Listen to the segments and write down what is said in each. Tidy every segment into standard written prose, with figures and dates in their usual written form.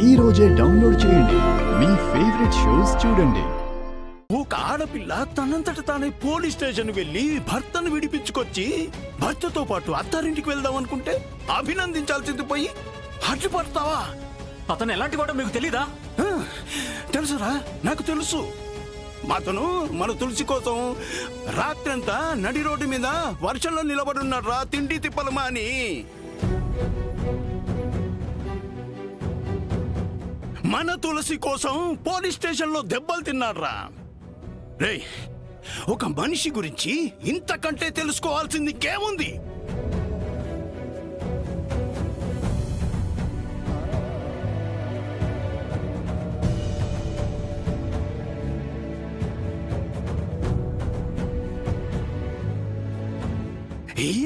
ఈ రోజే డౌన్లోడ్ చేయండి. మీ ఫేవరెట్ షోస్ చూడండి. ఒక ఆడపిల్ల తనంతట తానే పోలీస్ స్టేషన్ వెళ్లి భర్తను విడిపించుకొచ్చి భర్తతో పాటు అత్తారింటికి వెళ్దాం అనుకుంటే అభినందించాల్సింది పోయి అడ్డుపడతావా? అతను ఎలాంటి వాడో మీకు తెలీదా? తెలుసురా, నాకు తెలుసు. అతను మన తులసి కోసం రాత్రంతా నడి రోడ్డు మీద వర్షంలో నిలబడున్నాడు రా, తిండి తిప్పలమా అని. మన తులసి కోసం పోలీస్ స్టేషన్ లో దెబ్బలు తిన్నాడు రా. రేయ్, ఒక మనిషి గురించి ఇంతకంటే తెలుసుకోవాల్సింది ఇంకేముంది?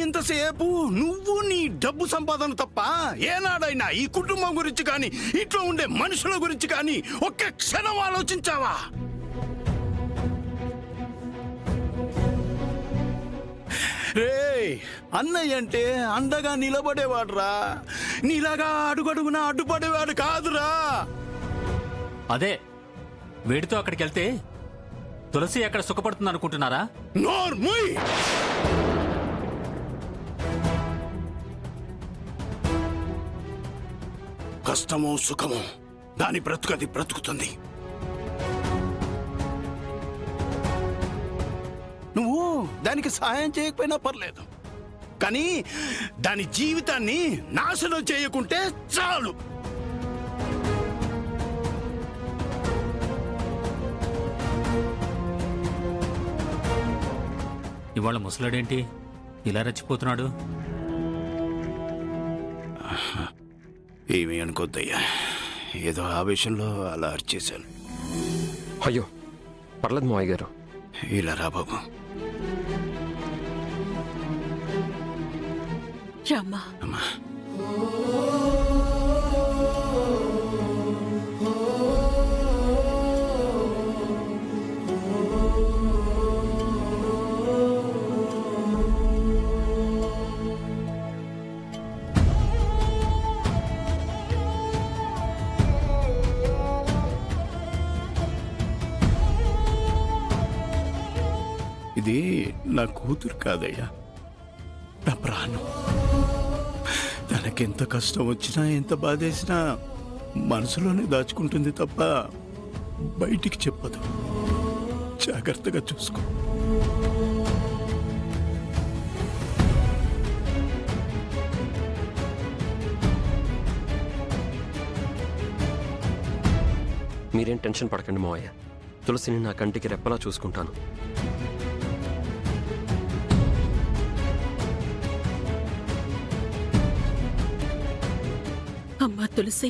ఎంతసేపు నువ్వు నీ డబ్బు సంపాదన తప్ప ఏనాడైనా ఈ కుటుంబం గురించి కానీ ఇంట్లో ఉండే మనుషుల గురించి కానీ ఒక్క క్షణం ఆలోచించావా? రేయ్, అన్నయ్య అంటే అండగా నిలబడేవాడురా, నీలాగా అడుగడుగునా అడ్డుపడేవాడు కాదురా. అదే వీడితో అక్కడికి వెళ్తే తులసి ఎక్కడ సుఖపడుతుంది అనుకుంటున్నారా? నోర్ముయ్! కష్టమో సుఖమో దాని బ్రతుకది బ్రతుకుతుంది. నువ్వు దానికి సహాయం చేయకపోయినా పర్లేదు, కానీ దాని జీవితాన్ని నాశనం చేయకుంటే చాలు. ఇవాళ ముసలాడేంటి ఇలా రెచ్చిపోతున్నాడు? ఏమీ అనుకోద్దయ్యా, ఏదో ఆవేశంలో అలా అరిచేశాను. అయ్యో పర్లేదు మావయ్య గారు. ఇలా రా బాబు. రామ్మా. అమ్మా, ఇది నా కూతురు కాదయ్యా, నా ప్రాణం. తనకెంత కష్టం వచ్చినా ఎంత బాధేసినా మనసులోనే దాచుకుంటుంది తప్ప బయటికి చెప్పదు. జాగ్రత్తగా చూసుకో. మీరేం టెన్షన్ పడకండి మావయ్య, తులసిని నా కంటికి రెప్పలా చూసుకుంటాను. అమ్మా తులసి,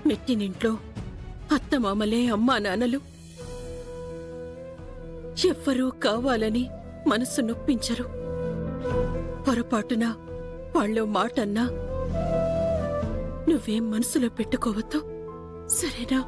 మెట్టినింట్లో అత్తమామలే అమ్మా నాన్నలు. ఎవ్వరూ కావాలని మనసు నొప్పించరు. పొరపాటున వాళ్ళో మాటన్నా నువ్వేం మనసులో పెట్టుకోవద్దు, సరేనా?